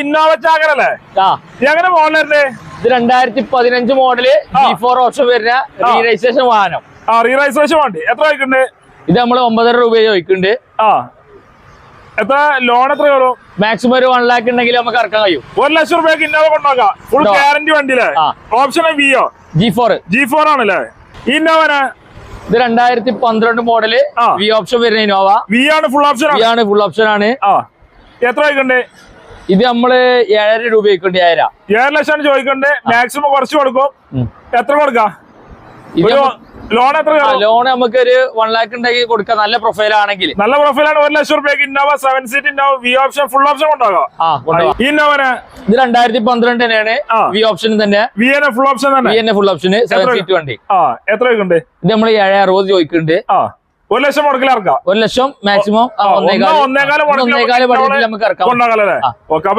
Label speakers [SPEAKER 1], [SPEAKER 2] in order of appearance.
[SPEAKER 1] Innova ചാകരല്ലേ? എങ്ങനെ മോഡലല്ലേ?
[SPEAKER 2] ഇത് 2015 model G4 option വരുന്ന റീരജിസ്ട്രേഷൻ വാഹനം.
[SPEAKER 1] റീരജിസ്ട്രേഷൻ വണ്ടി എത്ര ചോദിക്കുന്നുണ്ട്?
[SPEAKER 2] ഇത് നമ്മള് 9.5 രൂപ ചോദിക്കുന്നുണ്ട്.
[SPEAKER 1] എത്ര ലോൺ എത്ര കയറും?
[SPEAKER 2] മാക്സിമം ഒരു 1 lakh ഉണ്ടെങ്കിൽ നമുക്ക് ഇറക്കാൻ കഴിയും.
[SPEAKER 1] 1 ലക്ഷം രൂപയ്ക്ക് ഇന്നോവ കൊണ്ടുപോകാം. Full guarantee വണ്ടിയില്ലേ? ഓപ്ഷൻ G4 ആണല്ലേ? ഈ ഇന്നോവന്
[SPEAKER 2] ഇത് 2012 മോഡല് വി ഓപ്ഷൻ വരുന്ന ഇന്നോവ.
[SPEAKER 1] വി ആണ് ഫുൾ ഓപ്ഷൻ
[SPEAKER 2] ആണ്.
[SPEAKER 1] എത്ര ചോദിക്കണ്ടേ?
[SPEAKER 2] ഇത് നമ്മള് 7.5 രൂപ ചോദിക്കണ്ടേ?
[SPEAKER 1] 7 ലക്ഷം ചോദിക്കണ്ടേ? മാക്സിമം കുറച്ച് കൊടുക്കും. എത്ര കൊടുക്കാം? ലോൺ എത്ര?
[SPEAKER 2] ലോൺ നമുക്ക് ഒരു 1 lakh ഉണ്ടെങ്കിൽ കൊടുക്കാം. നല്ല പ്രൊഫൈൽ ആണെങ്കിൽ.
[SPEAKER 1] നല്ല പ്രൊഫൈലാണ്. 1 ലക്ഷം രൂപയ്ക്ക് Innova 7 seat Innova V option full option കൊണ്ടുപോകാം. ഈ ഇന്നോവന്
[SPEAKER 2] ഇത് 2012 തന്നെയാണ്. വി ഓപ്ഷൻ തന്നെ.
[SPEAKER 1] വി എന്നെ ഫുൾ ഓപ്ഷൻ തന്നെ.
[SPEAKER 2] 7 സീറ്റ് വണ്ടി.
[SPEAKER 1] എത്ര ചോദിക്കണ്ടേ?
[SPEAKER 2] ഇത് നമ്മള് 7.60 ചോദിക്കുന്നുണ്ട്.
[SPEAKER 1] 1 ലക്ഷം മുടക്കിലിറക്കാം.
[SPEAKER 2] 1 ലക്ഷം മാക്സിമം 1.25 നമുക്ക് ഇറക്കാം.